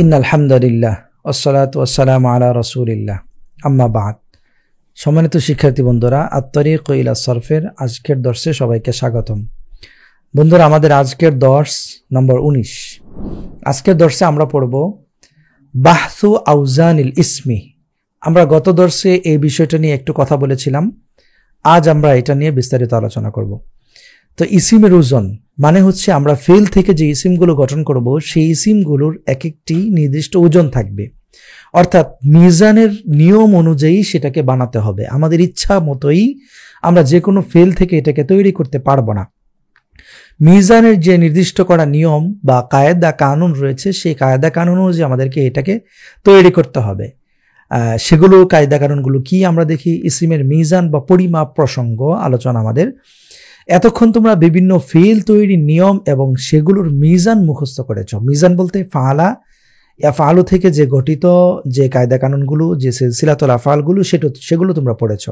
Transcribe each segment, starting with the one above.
ইন্নাল হামদুলিল্লাহ ওয়াসসালাতু ওয়াসসালামু আলা রাসূলিল্লাহ আম্মা বাদ। সম্মানিত শিক্ষার্থী বন্ধুরা, আত-তারিক ইলা সরফের আজকের দর্শে সবাইকে স্বাগতম। বন্ধুরা, আমাদের আজকের দর্শ নম্বর 19। আজকের দর্শে আমরা পড়ব বাহসু আউজানিল ইসমি। আমরা গত দর্শে এই বিষয়টা নিয়ে একটু কথা বলেছিলাম, আজ আমরা এটা নিয়ে বিস্তারিত আলোচনা করব। তো ইসিমের ওজন মানে হচ্ছে আমরা ফেল থেকে যে ইসিমগুলো গঠন করব সেই ইসিমগুলোর এক একটি নির্দিষ্ট ওজন থাকবে, অর্থাৎ মিজানের নিয়ম অনুযায়ী সেটাকে বানাতে হবে। আমাদের ইচ্ছা মতোই আমরা যে কোনো ফেল থেকে এটাকে তৈরি করতে পারবো না। মিজানের যে নির্দিষ্ট করা নিয়ম বা কায়দা কানুন রয়েছে, সেই কায়দা কানুন অনুযায়ী আমাদেরকে এটাকে তৈরি করতে হবে। সেগুলো কায়দা কানুনগুলো কি আমরা দেখি। ইসিমের মিজান বা পরিমাপ প্রসঙ্গ আলোচনা আমাদের। এতক্ষণ তোমরা বিভিন্ন ফেল তৈরির নিয়ম এবং সেগুলোর মিজান মুখস্থ করেছ। মিজান বলতে ফালা আফআলু থেকে যে গঠিত যে কায়দা কানুনগুলো, যে সিলসিলাতুল আফআলগুলো সেগুলো তোমরা পড়েছ।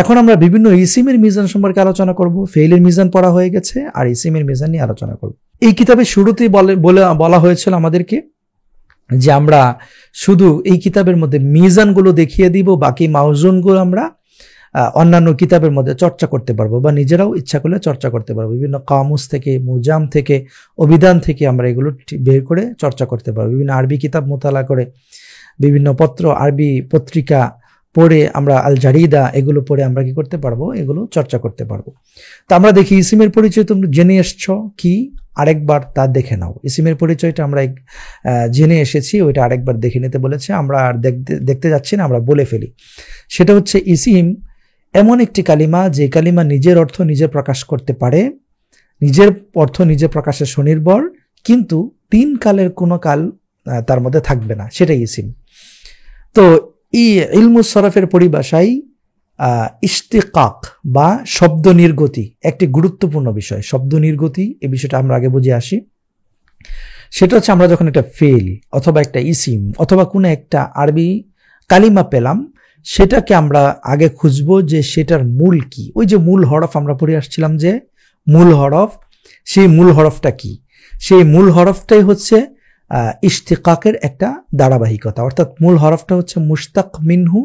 এখন আমরা বিভিন্ন ইসিমের মিজান সম্পর্কে আলোচনা করব। ফেলের মিজান পড়া হয়ে গেছে, আর ইসিমের মিজান নিয়ে আলোচনা করব। এই কিতাবের শুরুতেই বলা হয়েছিল আমাদেরকে যে আমরা শুধু এই কিতাবের মধ্যে মিজানগুলো দেখিয়ে দিব, বাকি মাউজুনগুলো আমরা অন্যান্য কিতাবের মধ্যে চর্চা করতে পারবো বা নিজেরাও ইচ্ছা করলে চর্চা করতে পারবো। বিভিন্ন কামুস থেকে, মুজাম থেকে, অভিধান থেকে আমরা এগুলো বের করে চর্চা করতে পারবো। বিভিন্ন আরবি কিতাব মোতালা করে, বিভিন্ন পত্র, আরবি পত্রিকা পড়ে, আমরা আল জারিদা এগুলো পড়ে আমরা কি করতে পারবো, এগুলো চর্চা করতে পারবো। তো আমরা দেখি ইসিমের পরিচয় তোমরা জেনে এসছো কি, আরেকবার তা দেখে নাও। ইসিমের পরিচয়টা আমরা জেনে এসেছি, ওইটা আরেকবার দেখে নিতে বলেছে। আমরা আর দেখতে যাচ্ছি না, আমরা বলে ফেলি। সেটা হচ্ছে ইসিম এমন একটি কালিমা যে কালিমা নিজের অর্থ নিজে প্রকাশ করতে পারে, নিজের অর্থ নিজে প্রকাশে স্বনির্ভর, কিন্তু তিন কালের কোনো কাল তার মধ্যে থাকবে না, সেটাই ইসিম। তো এই ইলমুস সরফের পরিভাষায় ইশতিকাক বা শব্দ নির্গতি একটি গুরুত্বপূর্ণ বিষয়। শব্দ নির্গতি এই বিষয়টা আমরা আগে বুঝে আসি। সেটা হচ্ছে আমরা যখন একটা ফেল অথবা একটা ইসিম অথবা কোনো একটা আরবি কালিমা পেলাম, সেটাকে আমরা আগে খুঁজবো যে সেটার মূল কি। ওই যে মূল হরফ আমরা পড়ে আসছিলাম, যে মূল হরফ, সেই মূল হরফটা কি? সেই মূল হরফটাই হচ্ছে ইশতিকাকের একটা ধারাবাহিকতা। অর্থাৎ মূল হরফটা হচ্ছে মুশতাক মিনহু,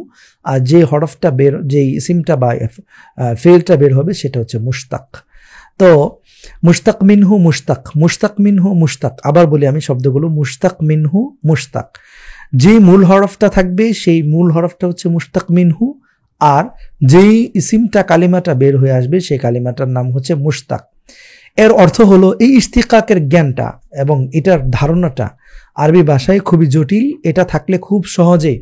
আর যে হরফটা যে ইসিমটা বা ফেলটা বের হবে সেটা হচ্ছে মুশতাক। তো মুশতাক মিনহু মুশতাক, মুশতাক মিনহু মুশতাক। আবার বলি আমি শব্দগুলো, মুশতাক মিনহু মুশতাক। যে মূল হরফটা থাকবে সেই মূল হরফটা হচ্ছে মুশতাক মিনহু, আর যেই ইসিমটা কালিমাটা বের হয়ে আসবে সেই কালিমাটার নাম হচ্ছে মুশতাক। এর অর্থ হলো এই ইশতিকাকের জ্ঞানটা এবং এটার ধারণাটা আরবি ভাষায় খুবই জটিল। এটা থাকলে খুব সহজে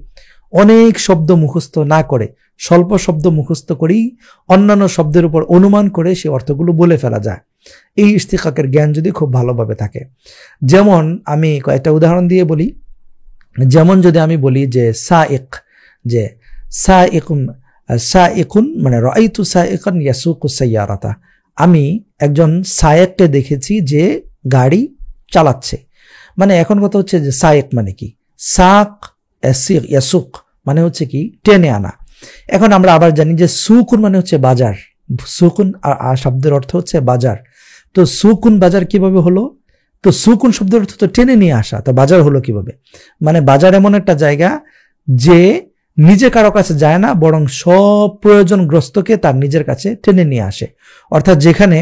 অনেক শব্দ মুখস্থ না করে, স্বল্প শব্দ মুখস্থ করেই অন্যান্য শব্দের উপর অনুমান করে সে অর্থগুলো বলে ফেলা যায়, এই ইশতিকাকের জ্ঞান যদি খুব ভালোভাবে থাকে। যেমন আমি কয়েকটা উদাহরণ দিয়ে বলি। যেমন যদি আমি বলি যে সাইক, যে সাইকুন মানে রাআইতু সাইকান ইয়াসুকু সাইয়ারাতা, আমি একজন সায়েককে দেখেছি যে গাড়ি চালাচ্ছে। মানে এখন কথা হচ্ছে যে সায়েক মানে কি, সাক ইয়াসুক মানে হচ্ছে কি টেনে আনা। এখন আমরা আবার জানি যে সুকুন মানে হচ্ছে বাজার। সুকুন আর শব্দের অর্থ হচ্ছে বাজার। তো সুকুন বাজার কিভাবে হলো? তো সুকুন শব্দের অর্থ তো টেনে নিয়ে আসা, তো বাজার হলো কিভাবে? মানে বাজার এমন একটা জায়গা যে নিজে কারো কাছে যায় না, বরং সব প্রয়োজনগ্রস্তকে তার নিজের কাছে টেনে নিয়ে আসে। অর্থাৎ যেখানে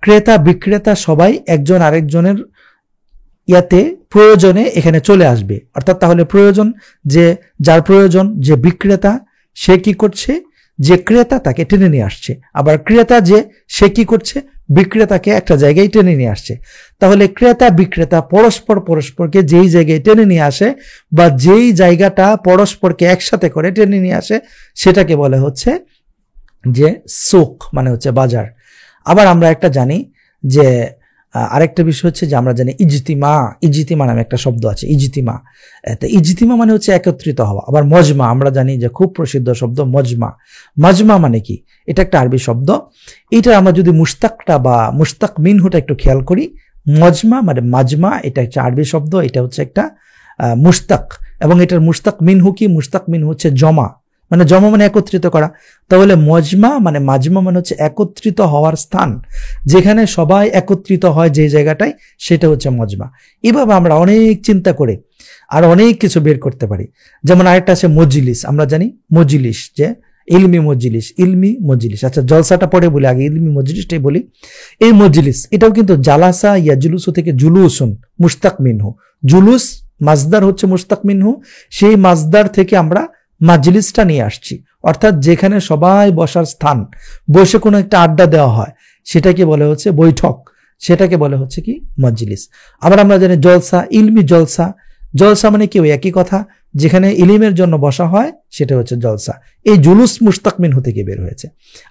ক্রেতা বিক্রেতা সবাই একজন আরেকজনের ইয়াতে প্রয়োজনে এখানে চলে আসবে। অর্থাৎ তাহলে প্রয়োজন, যে যার প্রয়োজন, যে বিক্রেতা সে কি করছে, যে ক্রেতা তাকে টেনে নিয়ে আসছে। আবার ক্রেতা যে সে কি করছে, বিক্রেতাকে একটা জায়গায় টেনে নিয়ে আসছে। তাহলে ক্রেতা বিক্রেতা পরস্পরকে যেই জায়গায় টেনে নিয়ে আসে বা যেই জায়গাটা পরস্পরকে একসাথে করে টেনে নিয়ে আসে সেটাকে বলে হচ্ছে যে সুক, মানে হচ্ছে বাজার। আবার আমরা একটা জানি যে আরেকটা বিষয় হচ্ছে যে আমরা জানি ইজতিমা নামে একটা শব্দ আছে, ইজতিমা। তো ইজতিমা মানে হচ্ছে একত্রিত হওয়া। আবার মজমা আমরা জানি যে খুব প্রসিদ্ধ শব্দ মজমা। মজমা মানে কি? এটা একটা আরবি শব্দ। এটা আমরা যদি মুশতাকটা বা মুশতাক মিনহুটা একটু খেয়াল করি, মজমা মানে মাজমা, এটা একটা আরবি শব্দ, এটা হচ্ছে একটা মুশতাক। এবং এটার মুশতাক মিনহু কি? মুশতাক মিনহু হচ্ছে জমা মানে জমা মানে একত্রিত করা, তাহলে মজমা মানে মাজমা মানে হচ্ছে একত্রিত হওয়ার স্থান, যেখানে সবাই একত্রিত হয় যে জায়গাটায়, সেটা হচ্ছে মজমা। এভাবে আমরা অনেক চিন্তা করে আর অনেক কিছু বের করতে পারি। যেমন আরেকটা আছে মজলিস, আমরা জানি মজলিস যে ইলমি মজলিস, ইলমি মজলিস। আচ্ছা জলসাটা পরে বলি, আগে ইলমি মজলিসটাই বলি। এই মজলিস এটাও কিন্তু জালাসা ইয়াজলুসু থেকে জুলুসুন মুশতাক মিনহু, জুলুস মাজদার হচ্ছে মুশতাক মিনহু, সেই মাজদার থেকে আমরা মাজলিসটা নিয়ে আসছি, অর্থাৎ যেখানে সবাই বসার স্থান, বসে কোনো একটা আড্ডা দেওয়া হয়, সেটাকে বলে হচ্ছে বৈঠক, সেটাকে বলে হচ্ছে কি মজলিস। আবার আমরা জানি জলসা, ইলমি জলসা, জলসা মানে কি ওই একই কথা, যেখানে ইলিমের জন্য বসা হয় সেটা হচ্ছে জলসা। এই জুলুস মুশতাক মিনহু থেকে বের হয়েছে।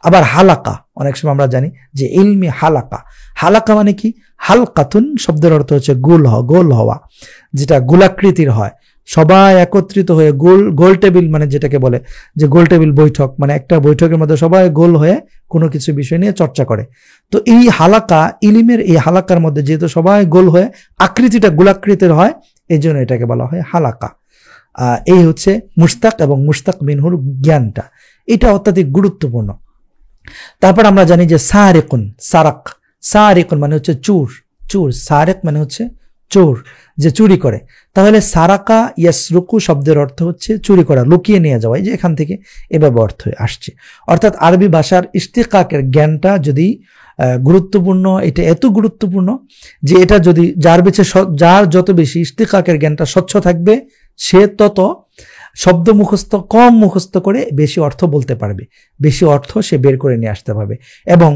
আবার হালাকা, অনেক সময় আমরা জানি যে ইলমি হালাকা, হালাকা মানে কি, হালকাতুন শব্দের অর্থ হচ্ছে গোল হওয়া, যেটা গোলাকৃতির হয়, সবাই একত্রিত হয়ে গোল টেবিল, মানে যেটাকে বলে যে গোল টেবিল বৈঠক, মানে একটা বৈঠকের মধ্যে সবাই গোল হয়ে কোনো কিছু বিষয় নিয়ে চর্চা করে। তো এই হালাকা, ইলিমের এই হালাকার মধ্যে যেহেতু সবাই গোল হয়ে আকৃতিটা গোলাকৃতির হয়, এই জন্য এটাকে বলা হয় হালাকা। এই হচ্ছে মুশতাক এবং মুশতাক মিনহুর জ্ঞানটা, এটা অত্যাধিক গুরুত্বপূর্ণ। তারপর আমরা জানি যে সারেকুন, সারেকুন মানে হচ্ছে চোর, সারেক মানে হচ্ছে চোর, যে চুরি করে। তাহলে সারাকা ইয়াসরুকু শব্দের অর্থ হচ্ছে চুরি করা, লুকিয়ে নিয়ে যাওয়া, যে এখান থেকে এভাবে অর্থ আসছে। অর্থাৎ আরবি ভাষার ইশতিকাকের জ্ঞানটা যদি গুরুত্বপূর্ণ, এটা এত গুরুত্বপূর্ণ যে এটা যদি যার যত বেশি ইশতিকাকের জ্ঞানটা স্বচ্ছ থাকবে, সে তত শব্দ কম মুখস্থ করে বেশি অর্থ বলতে পারবে, বেশি অর্থ সে বের করে নিয়ে আসতে পারবে, এবং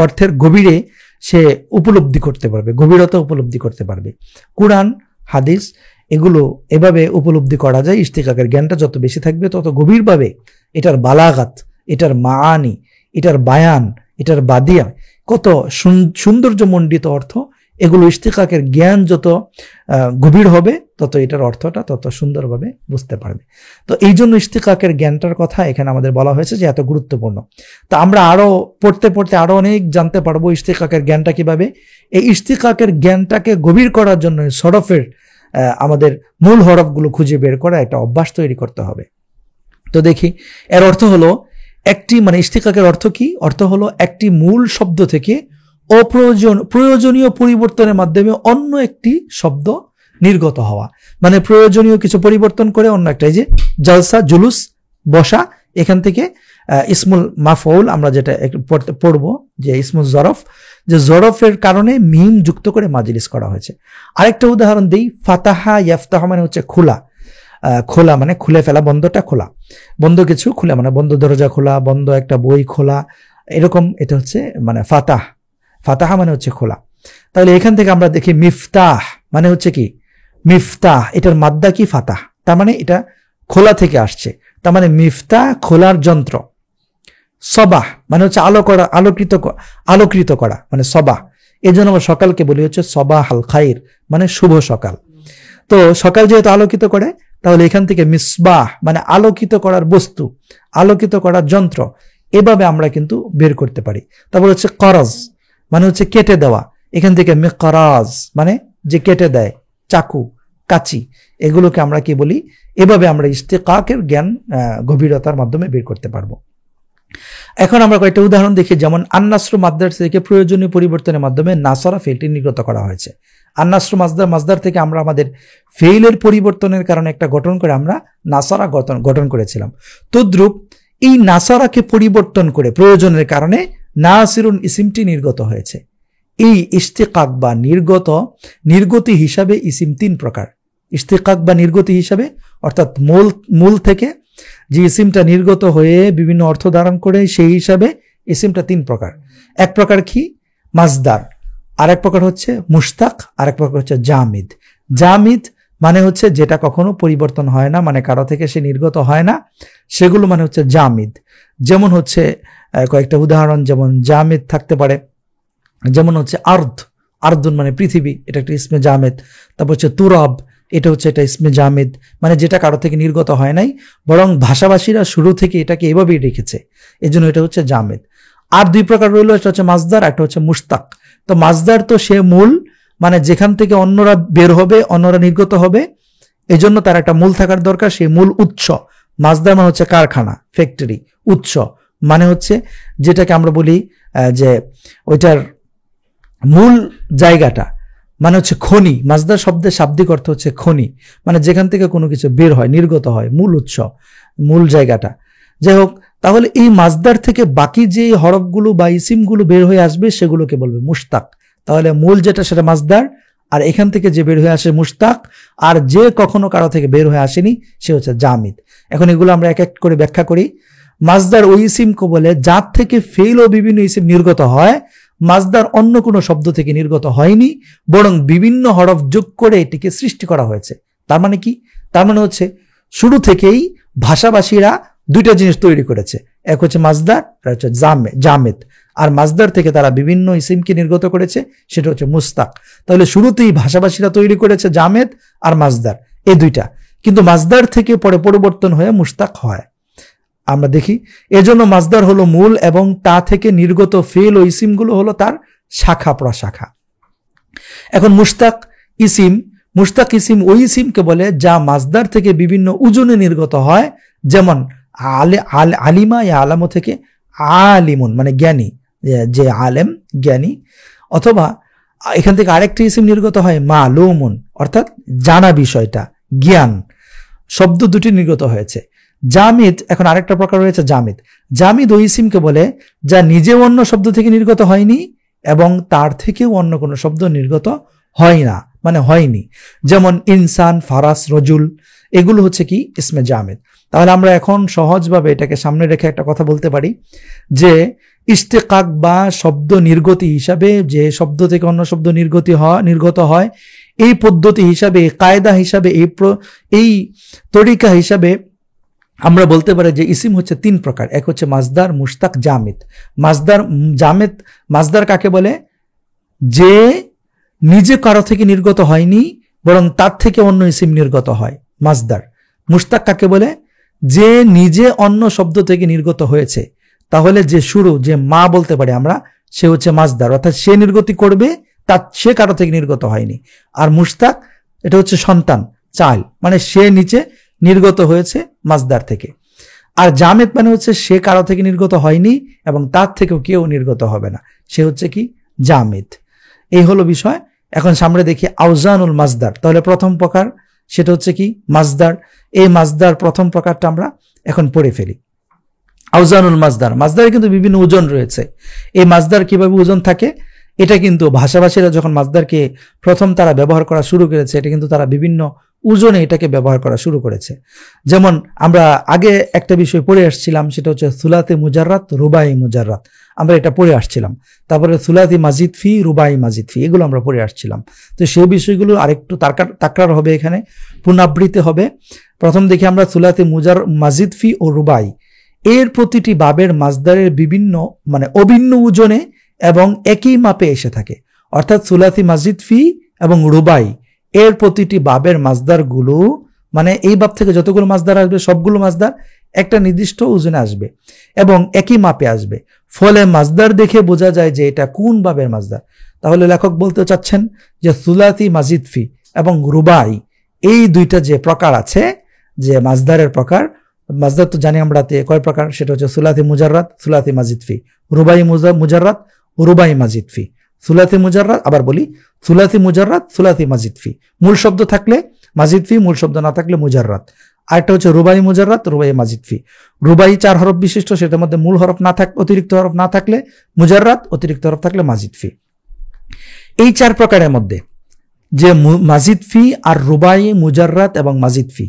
অর্থের গভীরে সে উপলব্ধি করতে পারবে, গভীরতা উপলব্ধি করতে পারবে। কুরআন হাদিস এগুলো এভাবে উপলব্ধি করা যায়, ইশতিকাকের জ্ঞানটা যত বেশি থাকবে তত গভীরভাবে এটার বালাগাত, এটার মাআনি, এটার বায়ান, এটার বাদিয়া, কত সৌন্দর্যমণ্ডিত অর্থ, এগুলো ইশতিকাকের জ্ঞান যত গভীর হবে তত এটার অর্থটা তত সুন্দরভাবে বুঝতে পারবে। তো এই জন্য ইশতিকাকের জ্ঞানটার কথা এখানে আমাদের বলা হয়েছে যে এত গুরুত্বপূর্ণ। তো আমরা আরো পড়তে আরো অনেক জানতে পারবো ইশতিকাকের জ্ঞানটা কিভাবে। এই ইশতিকাকের জ্ঞানটাকে গভীর করার জন্য সরফের আমাদের মূল হরফগুলো খুঁজে বের করা একটা অভ্যাস তৈরি করতে হবে। তো দেখি এর অর্থ হলো একটি, মানে ইশতিকাকের অর্থ কি, অর্থ হলো একটি মূল শব্দ থেকে প্রয়োজনীয় পরিবর্তনের মাধ্যমে অন্য একটি শব্দ নির্গত হওয়া, মানে প্রয়োজনীয় কিছু পরিবর্তন করে অন্য একটা, এই যে জলসা জুলুস বসা, এখান থেকে ইসমুল মাফউল আমরা যেটা পড়বো যে ইসমুল জরফ, যে জরফের কারণে মিম যুক্ত করে মাজলিস করা হয়েছে। আরেকটা উদাহরণ দিই, ফাতাহা ইয়াফতাহু মানে হচ্ছে খোলা, খোলা মানে খুলে ফেলা, বন্ধটা খোলা, বন্ধ কিছু খুলে, মানে বন্ধ দরজা খোলা, বন্ধ একটা বই খোলা, এরকম, এটা হচ্ছে মানে ফাতাহা মানে হচ্ছে খোলা। তাহলে এখান থেকে আমরা দেখি মিফতাহ মানে হচ্ছে কি, মিফতাহ এটার মাদ্দা কি ফাতাহ, তার মানে এটা খোলা থেকে আসছে, তার মানে মিফতাহ খোলার যন্ত্র। সবাহ মানে হচ্ছে আলোকৃত করা মানে সবাহ, এই জন্য আমরা সকালকে বলি হচ্ছে সবাহাল খাইর, মানে শুভ সকাল। তো সকাল যেহেতু আলোকিত করে, তাহলে এখান থেকে মিসবাহ মানে আলোকিত করার বস্তু, আলোকিত করার যন্ত্র, এভাবে আমরা কিন্তু বের করতে পারি। তারপর হচ্ছে করজ মানে হচ্ছে কেটে দেওয়া, এখান থেকে মিকরাজ মানে যে কেটে দেয়, চাকু কাচি, এগুলোকে আমরা কি বলি, এভাবে আমরা ইশতিকাকের জ্ঞান গভীরতার মাধ্যমে বের করতে পারবো। এখন আমরা কয়েকটা উদাহরণ দেখি, যেমন আন্নাসরু মাসদার থেকে প্রয়োজনীয় পরিবর্তনের মাধ্যমে নাসরা ফেলটি নির্গত করা হয়েছে। আন্নাসরু মাসদার থেকে আমরা আমাদের ফেইলের পরিবর্তনের কারণে একটা গঠন করে আমরা নাসরা গঠন করেছিলাম। তদ্রূপ এই নাসরাকে পরিবর্তন করে প্রয়োজনের কারণে নাসিরুন ইসিমটি নির্গত হয়েছে। এই ইশতিকাক বা নির্গতি হিসাবে ইসিম তিন প্রকার। ইশতিকাক বা নির্গতি হিসাবে অর্থাৎ মূল থেকে যে ইসিমটা নির্গত হয়ে বিভিন্ন অর্থ ধারণ করে, সেই হিসাবে ইসিমটা তিন প্রকার। এক প্রকার কি মাসদার, আর এক প্রকার হচ্ছে মুশতাক, আর এক প্রকার হচ্ছে জামিদ। জামিদ মানে হচ্ছে যেটা কখনো পরিবর্তন হয় না, মানে কারো থেকে সে নির্গত হয় না, সেগুলো মানে হচ্ছে জামিদ। যেমন হচ্ছে কয়েকটা উদাহরণ, যেমন জামিদ থাকতে পারে, যেমন হচ্ছে আরদুন মানে পৃথিবী, এটা একটা ইসমে জামেদ। তারপর হচ্ছে তুরাব, এটা হচ্ছে এটা ইসমে জামেদ, মানে যেটা কারো থেকে নির্গত হয় নাই, বরং ভাষাভাষীরা শুরু থেকে এটাকে এভাবেই রেখেছে, এই জন্য এটা হচ্ছে জামেদ। আর দুই প্রকার রইল, একটা হচ্ছে মাসদার, একটা হচ্ছে মুশতাক। তো মাসদার তো সে মূল, মানে যেখান থেকে অন্যরা বের হবে, অন্যরা নির্গত হবে, এই জন্য তার একটা মূল থাকার দরকার, সেই মূল উৎস মাজদার মানে হচ্ছে কারখানা, ফ্যাক্টরি, উৎস মানে হচ্ছে যেটাকে আমরা বলি যে ওইটার মূল জায়গাটা, মানে হচ্ছে খনি। মাজদার শব্দের শাব্দিক অর্থ হচ্ছে খনি, মানে যেখান থেকে কোনো কিছু বের হয়, নির্গত হয়, মূল উৎস, মূল জায়গাটা। যাই হোক, তাহলে এই মাজদার থেকে বাকি যে হরফগুলো বা ইসিমগুলো বের হয়ে আসবে সেগুলোকে বলবে মুশতাক। তাহলে মূল যেটা সেটা মাজদার, আর এখান থেকে যে বের হয়ে আসে মুশতাক, আর যে কখনো কারো থেকে বের হয়ে আসেনি সে হচ্ছে জামিদ। এখন এগুলো আমরা এক এক করে ব্যাখ্যা করি। মাজদার ওই ইসিমকে বলে যার থেকে ফেল ও বিভিন্ন ইসিম নির্গত হয়, মাজদার অন্য কোনো শব্দ থেকে নির্গত হয়নি, বরং বিভিন্ন হরফ যোগ করে এটিকে সৃষ্টি করা হয়েছে। তার মানে কি? তার মানে হচ্ছে শুরু থেকেই ভাষাভাষীরা দুইটা জিনিস তৈরি করেছে, এক হচ্ছে মাজদার আর হচ্ছে জামেদ। আর মাজদার থেকে তারা বিভিন্ন ইসিমকে নির্গত করেছে, সেটা হচ্ছে মুস্তাক। তাহলে শুরুতেই ভাষাভাষীরা তৈরি করেছে জামেদ আর মাজদার, এই দুইটা, কিন্তু মাজদার থেকে পরে পরিবর্তন হয়ে মুস্তাক হয়। আমরা দেখি এজন্য মাজদার হলো মূল এবং তা থেকে নির্গত ফেল ও ইসিমগুলো হলো তার শাখা প্রশাখা। এখন মুশতাক ইসিম ওই ইসিমকে বলে যা মাজদার থেকে বিভিন্ন উজনে নির্গত হয়, যেমন আলিমা ইয়া আলামো থেকে আলিমুন মানে জ্ঞানী, যে আলেম জ্ঞানী, অথবা এখান থেকে আরেকটি ইসিম নির্গত হয় মালুমুন অর্থাৎ জানা বিষয়টা, জ্ঞান, শব্দ দুটি নির্গত হয়েছে। জামিদ, এখন আরেকটা প্রকার রয়েছে জামিদ ওই ইসিমকে বলে যা নিজেও অন্য শব্দ থেকে নির্গত হয়নি এবং তার থেকেও অন্য কোনো শব্দ নির্গত হয় না, মানে হয়নি, যেমন ইনসান, ফারাস, রজুল, এগুলো হচ্ছে কি ইসমে জামিদ। তাহলে আমরা এখন সহজভাবে এটাকে সামনে রেখে একটা কথা বলতে পারি যে ইশতিকাক বা শব্দ নির্গতি হিসাবে, যে শব্দ থেকে অন্য শব্দ নির্গত হয়, এই পদ্ধতি হিসাবে, কায়দা হিসাবে, এই তরিকা হিসাবে আমরা বলতে পারি যে ইসিম হচ্ছে তিন প্রকার। এক হচ্ছে মাজদার, মুশতাক, জামিদ। মাজদার কাকে বলে? যে নিজে কারো থেকে নির্গত হয়নি বরং তার থেকে অন্য ইসিম নির্গত হয়, মাজদার। মুশতাক কাকে বলে? যে নিজে অন্য শব্দ থেকে নির্গত হয়েছে। তাহলে যে শুরু, যে মা বলতে পারি আমরা, সে হচ্ছে মাজদার, অর্থাৎ সে নির্গতি করবে, সে কারো থেকে নির্গত হয়নি। আর মুশতাক এটা হচ্ছে সন্তান, চাইল্ড, মানে সে নিচে নির্গত হয়েছে মাজদার থেকে। আর জামেদ মানে হচ্ছে সে কারো থেকে নির্গত হয়নি এবং তার থেকেও কেউ নির্গত হবে না, সে হচ্ছে কি জামেদ। এই হলো বিষয়। এখন সামনে দেখি আউজানুল মাজদার। তাহলে প্রথম প্রকার সেটা হচ্ছে কি মাজদার। এই মাজদার প্রথম প্রকারটা আমরা এখন পড়ে ফেলি। আউজানুল মাজদার, মাজদারে কিন্তু বিভিন্ন ওজন রয়েছে। এই মাজদার কিভাবে ওজন থাকে, এটা কিন্তু ভাষাভাষীরা যখন মাজদারকে প্রথম তারা ব্যবহার করা শুরু করেছে, এটা কিন্তু তারা বিভিন্ন ওজনে এটাকে ব্যবহার করা শুরু করেছে। যেমন আমরা আগে একটা বিষয় পড়ে আসছিলাম, সেটা হচ্ছে সুলাতে মুজাররাত, রুবাই মুজাররাত, আমরা এটা পড়ে আসছিলাম। তারপরে সুলাতি মাজিদ ফি, রুবাই মাজিদ ফি, এগুলো আমরা পড়ে আসছিলাম। তো সেই বিষয়গুলো আরেকটু তাকরার হবে, এখানে পুনরাবৃত্তি হবে। প্রথম দেখি আমরা সুলাতে মাজিদ ফি ও রুবাই, এর প্রতিটি বাবের মাজদারের বিভিন্ন মানে অভিন্ন ওজনে এবং একই মাপে এসে থাকে। অর্থাৎ সুলাতি মাজিদ ফি এবং রুবাই এর প্রতিটি বাবের মাজদারগুলো, মানে এই বাব থেকে যতগুলো মাজদার আসবে সবগুলো মাজদার একটা নির্দিষ্ট ওজনে আসবে এবং একই মাপে আসবে। ফলে মাজদার দেখে বোঝা যায় যে এটা কোন বাবের মাজদার। তাহলে লেখক বলতে চাচ্ছেন যে সুলাতি মাজিদ ফি এবং রুবাই এই দুইটা যে প্রকার আছে, যে মাজদারের প্রকার, মাজদার তো জানি আমরা কয় প্রকার, সেটা হচ্ছে সুলাতি মুজাররাত, সুলাতি মাজিদ ফি, রুবাই মুজাররাত, রুবাই মাজিদ ফি। সুলাতি মুজাররাত, আবার বলি, সুলাতি মুজাররাত, সুলাতি মাজিদ ফি, মূল শব্দ থাকলে মাজিদ ফি, মূল শব্দ না থাকলে মুজাররাত। আরেকটা হচ্ছে রুবাই মুজাররাত, রুবাই মাজিদ ফি। রুবাই 4 হরফ বিশিষ্ট, সেটার মধ্যে মূল হরফ না থাক, অতিরিক্ত হরফ না থাকলে মুজাররাত, অতিরিক্ত হরফ থাকলে মাজিদ ফি। এই 4 প্রকারের মধ্যে যে মাজিদ ফি আর রুবাই, মুজাররাত এবং মাজিদ ফি,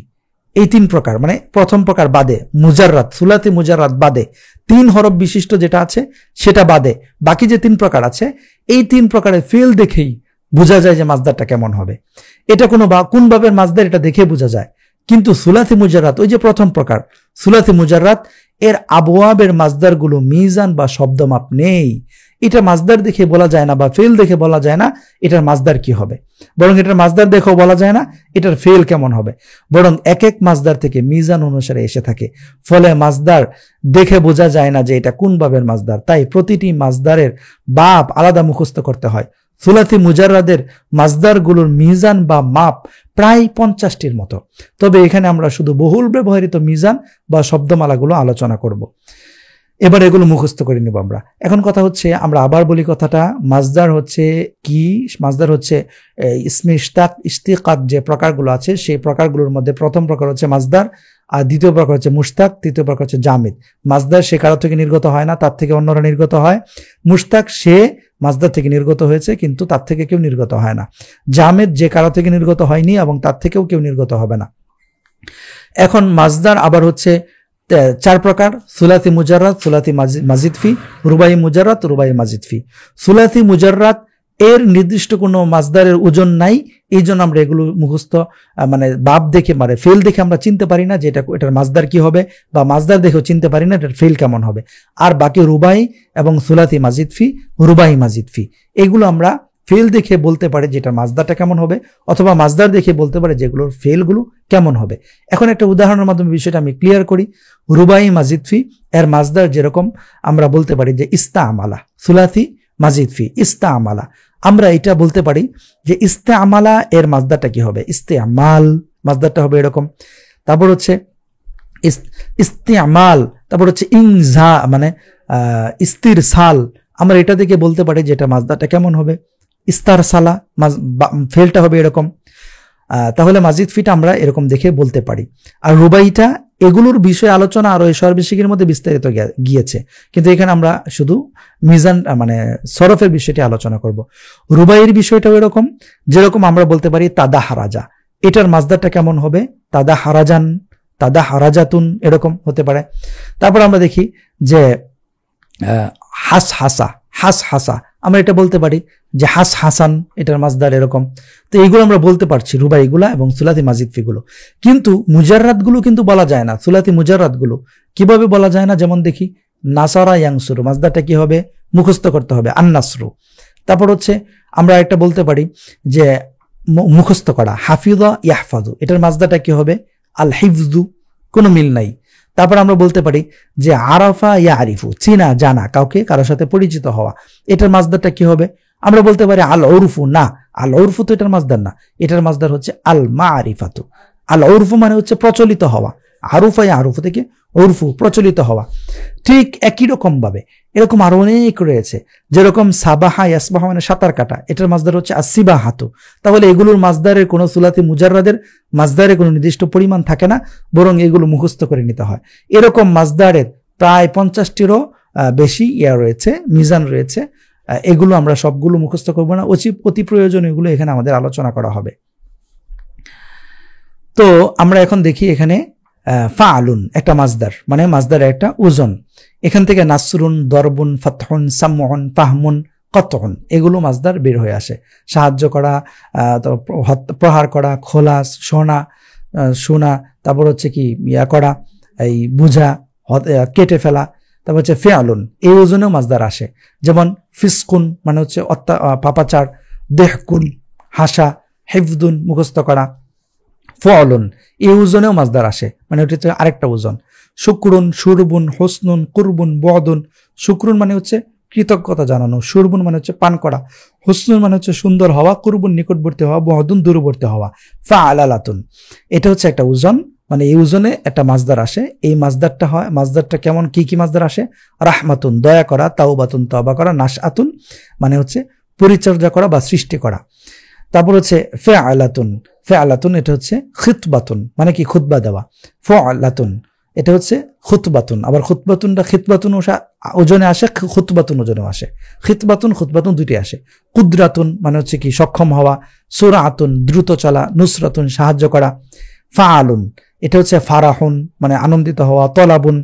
এই 3 প্রকার, মানে প্রথম প্রকার বাদে, মুজাররাত, সুলাতি মুজাররাত বাদে, 3 হরফ বিশিষ্ট যেটা আছে সেটা বাদে বাকি যে 3 প্রকার আছে, এই 3 প্রকারের ফেল দেখেই বোঝা যায় যে মাজদারটা কেমন হবে। এটা কোন ভাবের মাজদার এটা দেখে বোঝা যায়। কিন্তু সুলাতি মুজাররাত, ওই যে প্রথম প্রকার সুলাতি মুজাররাত, এর আবওয়াবের মাজদারগুলো মিজান বা শব্দমাপ নেই। এটা মাজদার দেখে বলা যায় না বা ফেল দেখে বলা যায় না এটার মাজদার কি হবে, বরং এটার মাজদার দেখেও বলা যায় না এটার ফেল কেমন হবে, বরং এক এক মাজদার থেকে মিজান অনুসারে এসে থাকে। ফলে মাজদার দেখে বোঝা যায় না যে এটা কোন বাবের মাজদার। তাই প্রতিটি মাজদারের বাব আলাদা মুখস্থ করতে হয়। সুলাসি মুজাররাদের মাজদারগুলোর মিজান বা মাপ প্রায় 50টির মতো। তবে এখানে আমরা শুধু বহুল ব্যবহৃত মিজান বা শব্দমালাগুলো আলোচনা করব। এবার এগুলো মুখস্থ করে নিব আমরা। এখন কথা হচ্ছে, আমরা আবার বলি কথাটা, মাজদার হচ্ছে কি? মাজদার হচ্ছে ইসমে ইশতিকাক যে প্রকারগুলো আছে সেই প্রকারগুলোর মধ্যে প্রথম প্রকার হচ্ছে মাজদার, আর দ্বিতীয় প্রকার হচ্ছে মুশতাক, তৃতীয় প্রকার হচ্ছে জামিদ। মাজদার সে কারো থেকে নির্গত হয় না, তার থেকে অন্যরা নির্গত হয়। মুশতাক সে মাজদার থেকে নির্গত হয়েছে কিন্তু তার থেকে কেউ নির্গত হয় না। জামিদ যে কারো থেকে নির্গত হয়নি এবং তার থেকেও কেউ নির্গত হবে না। এখন মাজদার আবার হচ্ছে 4 প্রকার: সুলাসি মুজাররাদ, সুলাসি মাজিদ ফি, রুবাই মুজাররাদ, রুবাই মাজিদ ফি। সুলাসি মুজাররাদ এর নির্দিষ্ট কোনো মাজদারের ওজন নাই, এই জন্য আমরা এগুলো মুখস্থ মানে বাপ দেখে মানে ফেল দেখে আমরা চিনতে পারি না যে এটার মাজদার কি হবে, বা মাজদার দেখেও চিনতে পারি না এটার ফেল কেমন হবে। আর বাকি রুবাই এবং সুলাসি মাজিদ ফি, রুবাই মাজিদ ফি, এগুলো আমরা ফেল দেখে বলতে পারে যেটার মাজদারটা কেমন হবে, অথবা মাজদার দেখে বলতে পারে যেগুলোর ফেলগুলো কেমন হবে। এখন একটা উদাহরণের মাধ্যমে বিষয়টা আমি ক্লিয়ার করি। রুবাই মাজিদ ফি এর মাজদার যেরকম আমরা বলতে পারি যে ইস্তাআমালা, সুলাসি মাজিদ ফি ইস্তাআমালা, আমরা এটা বলতে পারি যে ইস্তেআমালা এর মাজদারটা কি হবে? ইস্তেআমাল, মাজদারটা হবে এরকম। তারপর হচ্ছে ইস্তেআমাল, তারপর হচ্ছে ইনজা মানে ইস্তিরসাল, আমরা এটা থেকে বলতে পারি যে এটা মাজদারটা কেমন হবে? ইস্তারসালা, ফেলটা হবে এরকম। তাহলে মাজিদ ফিটা আমরা এরকম দেখে বলতে পারি। আর রুবাইটা, এগুলোর বিষয়ে আলোচনা আরো সর্বশেষের মধ্যে বিস্তারিত গিয়েছে, কিন্তু এখানে আমরা শুধু মিজান মানে সরফের বিষয়টি আলোচনা করব। রুবাইয়ের বিষয়টাও এরকম, যেরকম আমরা বলতে পারি তাদা হারাজা, এটার মাজদারটা কেমন হবে? তাদা হারাজান, তাদা হারাজাতুন, এরকম হতে পারে। তারপর আমরা দেখি যে হাস হাসা, হাস হাসা, আমরা এটা বলতে পারি যে হাস হাসান, এটার মাজদার এরকম। তো এইগুলো আমরা বলতে পারছি রুবাইগুলা এবং সুলাতি মাজিদ ফিগুলো, কিন্তু মুজাররাদগুলো কিন্তু বলা যায় না। সুলাতি মুজাররাদগুলো কিভাবে বলা যায় না? যেমন দেখি নাসারা ইয়াংসুরু, মাজদারটা কি হবে? মুখস্থ করতে হবে, আন্নাসরু। তারপর হচ্ছে আমরা একটা বলতে পারি যে মুখস্থ করা, হাফিজা ইয়াহফাজু, এটার মাজদারটা কি হবে? আল হিফজু, কোনো মিল নাই। তারপর আমরা বলতে পারি যে আরাফা ইয়া আরিফু, চিনা জানা, কাউকে কারোর সাথে পরিচিত হওয়া, এটার মাজদারটা কি হবে? আমরা বলতে পারি আল উরফু, না, আল উরফু তো এটার মাজদার না, এটার মাজদার হচ্ছে আল মারিফাতু। আল উরফু মানে হচ্ছে প্রচলিত হওয়া, আরুফা ইয়া আরুফু থেকে উরফু, প্রচলিত হওয়া। ঠিক একই রকম ভাবে এরকম আরো অনেক রয়েছে, যেরকম সাবাহা ইয়াসবাহা মানে সাঁতার কাটা, এটার মাজদার হচ্ছে আসিবাহাতু। তাহলে এগুলোর মাজদারের কোনো সুলাতি মুজাররাদের মাজদারে কোনো নির্দিষ্ট পরিমাণ থাকে না, বরং এগুলো মুখস্থ করে নিতে হয়। এরকম মাজদারের প্রায় 50টিরও বেশি রয়েছে, মিজান রয়েছে। এগুলো আমরা সবগুলো মুখস্থ করবো না, অতি প্রয়োজনীয় এগুলো এখানে আমাদের আলোচনা করা হবে। তো আমরা এখন দেখি এখানে ফাআলুন একটা মাজদার, মানে মাজদারের একটা ওজন। এখান থেকে নাসরুন, দরবুন, ফাতহুন, সামউন, ফাহমুন, কতউন, এগুলো মাজদার বের হয়ে আসে। সাহায্য করা, প্রহার করা, খোলা, শোনা, তারপর হচ্ছে কি করা, এই বুঝা, কেটে ফেলা। তারপর হচ্ছে ফেআলুন, এই ওজনেও মাজদার আসে। যেমন ফিসকুন মানে হচ্ছে পাপাচার, দেহকুন হাসা, হিফদুন মুখস্থ করা। ফাআলুন এই ওজনেও মাজদার আসে, মানে ওটা হচ্ছে আরেকটা ওজন। শুকরুন, শুরবুন, হোসনুন, কুরবুন, বদুন। শুকরুন মানে হচ্ছে কৃতজ্ঞতা জানানো, শুরবুন মানে হচ্ছে পান করা, হোসনুন মানে হচ্ছে সুন্দর হওয়া, কুরবুন নিকটবর্তী হওয়া, বদুন দূরবর্তী হওয়া। ফাআলালাতুন এটা হচ্ছে একটা ওজন, মানে এই ওজনে একটা মাজদার আসে। এই মাজদারটা হয়, মাজদারটা কেমন, কি মাজদার আসে? রাহমাতুন দয়া করা, তাওবাতুন তওবা করা, নাশআতুন মানে হচ্ছে পরিচর্যা করা বা সৃষ্টি করা। তারপর হচ্ছে ফাআলাতুন, ফাআলাতুন এটা হচ্ছে খিতবাতুন মানে কি খুতবা দেওয়া। ফাআলাতুন এটা হচ্ছে খুতবাতুন, আবার খুতবাতুনটা খিতবাতুন ওজনে আসে, খুতবাতুন ওজনেও আসে। খিতবাতুন খুতবাতুন দুটি আসে। কুদরাতুন মানে হচ্ছে কি সক্ষম হওয়া, সুরাতুন দ্রুত চলা, নুসরাতুন সাহায্য করা। ফাআলুন এটা হচ্ছে ফারাহুন মানে আনন্দিত হওয়া, তলাবুন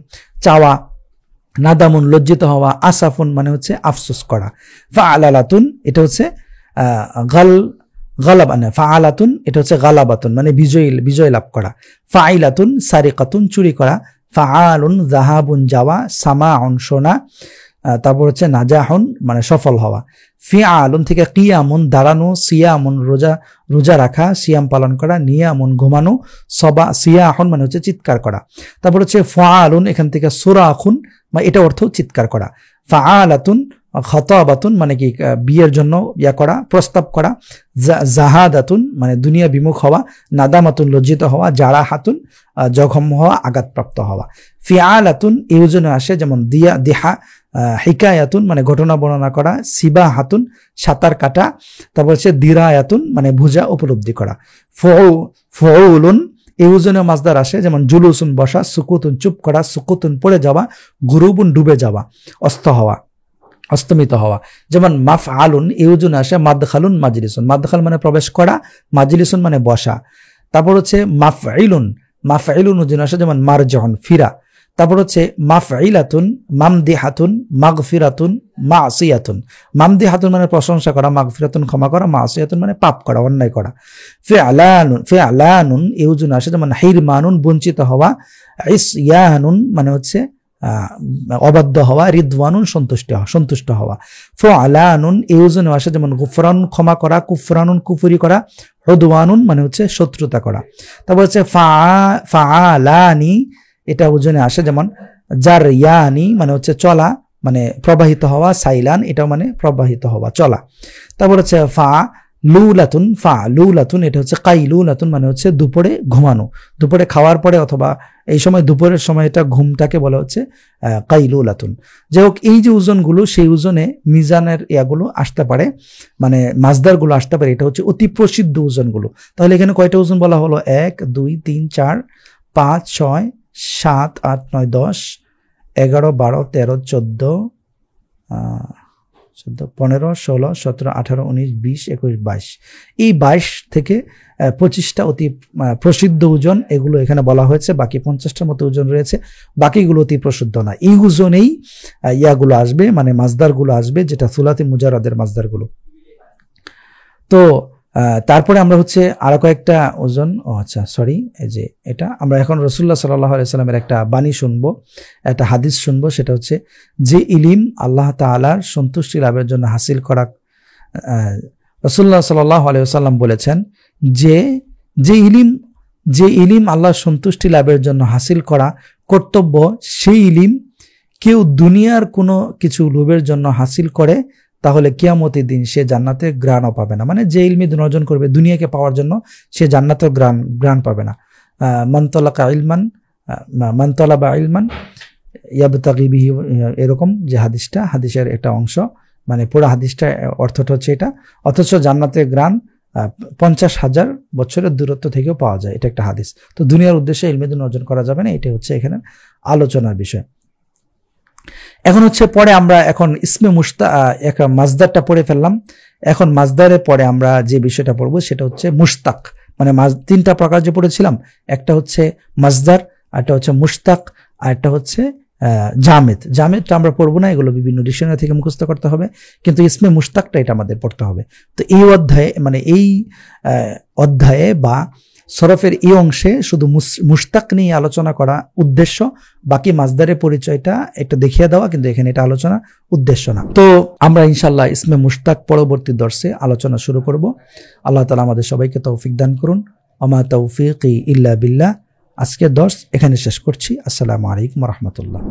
চাওয়া, নাদামুন লজ্জিত হওয়া, আসাফুন মানে হচ্ছে আফসোস করা। ফাআলালাতুন এটা হচ্ছে ফাআলাতুন এটা হচ্ছে গালাবাতুন মানে বিজয় লাভ করা। ফাইলাতুন সারিকাতুন চুরি করা। ফাআলুন যাহাবুন যাওয়া, সামাউন শোনা। তারপর হচ্ছে নাজাহুন মানে সফল হওয়া। ফিআলুন থেকে কিয়ামুন দাঁড়ানো, সিয়ামুন রোজা রাখা, সিয়াম পালন করা, নিয়ামুন ঘুমানো, সিয়াহুন মানে হচ্ছে চিৎকার করা। তারপর হচ্ছে ফাআলুন এখান থেকে সুরাখুন এটা অর্থ চিৎকার করা। ফাআলাতুন খতাবাতুন মানে কি বিয়ের জন্য ইয়া করা, প্রস্তাব করা, জাহাদাতুন মানে দুনিয়া বিমুখ হওয়া, নাদামাতুন লজ্জিত হওয়া, জারাহাতুন জখম হওয়া, আঘাতপ্রাপ্ত হওয়া। ফিআলাতুন এই ওজনে আসে, যেমন দিহা, হিকায়াতুন মানে ঘটনা বর্ণনা করা, সিবাহাতুন সাঁতার কাটা, তারপর হচ্ছে দিরায়াতুন মানে বুঝা উপলব্ধি করা। ফুউলুন এই ওজনে মাজদার আসে, যেমন জুলুসুন বসা, সুকুতুন চুপ করা, সুকুতুন পড়ে যাওয়া, গুরুবুন ডুবে যাওয়া, অস্ত হওয়া, অস্তমিত হওয়া। যেমন মাফআলুন এই ওজনে আসে মাদখালুন মাজলিসুন, মাদখাল মানে প্রবেশ করা, মাজলিসুন মানে বসা। তারপর হচ্ছে মাফআইলুন ওজনে আসে, যেমন মারজাউন ফিরা। তারপর হচ্ছে মাফঈলাতুন, মামদিহাতুন, মাগফিরাতুন, মাসিয়াতুন। মামদিহাতুন মানে প্রশংসা করা, মাগফিরাতুন ক্ষমা করা, মাসিয়াতুন মানে পাপ করা, অন্যায় করা। ফিআলানুন এই ওজনে আসে, যেমন হিরমানুন বঞ্চিত হওয়া, ইসয়ানুন মানে হচ্ছে অবাধ্য হওয়া, রিদওয়ানুন সন্তুষ্ট হওয়া। ফুআলানুন এই ওজনে আসে, যেমন গুফরানুন ক্ষমা করা, কুফরানুন কুফরি করা, উদওয়ানুন মানে হচ্ছে শত্রুতা করা। তারপর হচ্ছে ফাআলানি এটা ওজনে আসে, যেমন জারয়ানি মানে হচ্ছে চলা, মানে প্রবাহিত হওয়া, সাইলান এটাও মানে প্রবাহিত হওয়া, চলা। তারপর হচ্ছে ফালুলাতুন এটা হচ্ছে কাইলুলাতুন মানে হচ্ছে দুপুরে ঘুমানো, দুপুরে খাওয়ার পরে অথবা এই সময় দুপুরের সময় এটা ঘুমটাকে বলা হচ্ছে কাইলুলাতুন। যাই হোক, এই যে ওজনগুলো সেই ওজনে মিজানের ইয়াগুলো আসতে পারে, মানে মাজদারগুলো আসতে পারে। এটা হচ্ছে অতি প্রসিদ্ধ ওজনগুলো। তাহলে এখানে কয়টা ওজন বলা হলো? 1 2 3 4 5 6 7 8 9 10 11 12 13 14 15 16 17 18 19 20 21 22 এই 22 থেকে 25টা অতি প্রসিদ্ধ ওজন এগুলো এখানে বলা হয়েছে। বাকি 50টার মতো ওজন রয়েছে, বাকিগুলো অতি প্রসিদ্ধ না। এই ওজনেই ইয়াগুলো আসবে, মানে মাজদারগুলো আসবে, যেটা সুলাতি মুজারাদের মাজদারগুলো। তো তারপরে আমরা হচ্ছে আরো কয়েকটা ওজন, এই যে এটা আমরা এখন রাসূলুল্লাহ সাল্লাল্লাহু আলাইহি সাল্লামের একটা বাণী শুনবো, একটা হাদিস শুনবো। সেটা হচ্ছে যে ইলিম আল্লাহ তাআলার সন্তুষ্টি লাভের জন্য হাসিল করা, রাসূলুল্লাহ সাল্লাল্লাহু আলাইহি সাল্লাম বলেছেন যে ইলিম আল্লাহর সন্তুষ্টি লাভের জন্য হাসিল করা কর্তব্য, সেই ইলিম কেউ দুনিয়ার কোনো কিছু লোভের জন্য হাসিল করে তাহলে কিয়ামতের দিন সে জান্নাতের গ্রাণও পাবে না। মানে যে ইলমি অর্জন করবে দুনিয়াকে পাওয়ার জন্য, সে জান্নাতের গ্রাণ পাবে না। মান তালাবা ইলমান ইয়াবতাগি বিহি, এরকম যে হাদিসটা, হাদিসের একটা অংশ, মানে পুরো হাদিসটা অর্থটা হচ্ছে এটা। অথচ জান্নাতের গ্রাণ 50,000 বছরের দূরত্ব থেকেও পাওয়া যায়, এটা একটা হাদিস। তো দুনিয়ার উদ্দেশ্যে ইলমি অর্জন করা যাবে না, এটা হচ্ছে এখানে আলোচনার বিষয়। এখন হচ্ছে পরে আমরা এখন ইসমে মাজদারটা পড়ে ফেললাম। এখন মাজদারের পরে আমরা যে বিষয়টা পড়বো সেটা হচ্ছে মুশতাক, মানে 3টা প্রকার যে পড়েছিলাম, একটা হচ্ছে মাজদার, একটা হচ্ছে মুশতাক, আর একটা হচ্ছে জামেদটা আমরা পড়বো না, এগুলো বিভিন্ন ডিকশনারি থেকে মুখস্থ করতে হবে, কিন্তু ইসমে মুশতাকটা এটা আমাদের পড়তে হবে। তো এই অধ্যায়ে, মানে এই অধ্যায়ে বা সরফের এই অংশে শুধু মুশতাক নিয়ে আলোচনা করা উদ্দেশ্য, বাকি মাজদারের পরিচয়টা একটা দেখিয়ে দেওয়া, কিন্তু এখানে এটা আলোচনা উদ্দেশ্য না। তো আমরা ইনশাআল্লাহ ইসমে মুশতাক পরবর্তী দর্শে আলোচনা শুরু করব। আল্লাহ তাআলা আমাদের সবাইকে তৌফিক দান করুন। ওমা তৌফিকি ইল্লা বিল্লাহ। আজকের দর্শ এখানে শেষ করছি। আসসালামু আলাইকুম ওয়া রাহমাতুল্লাহ।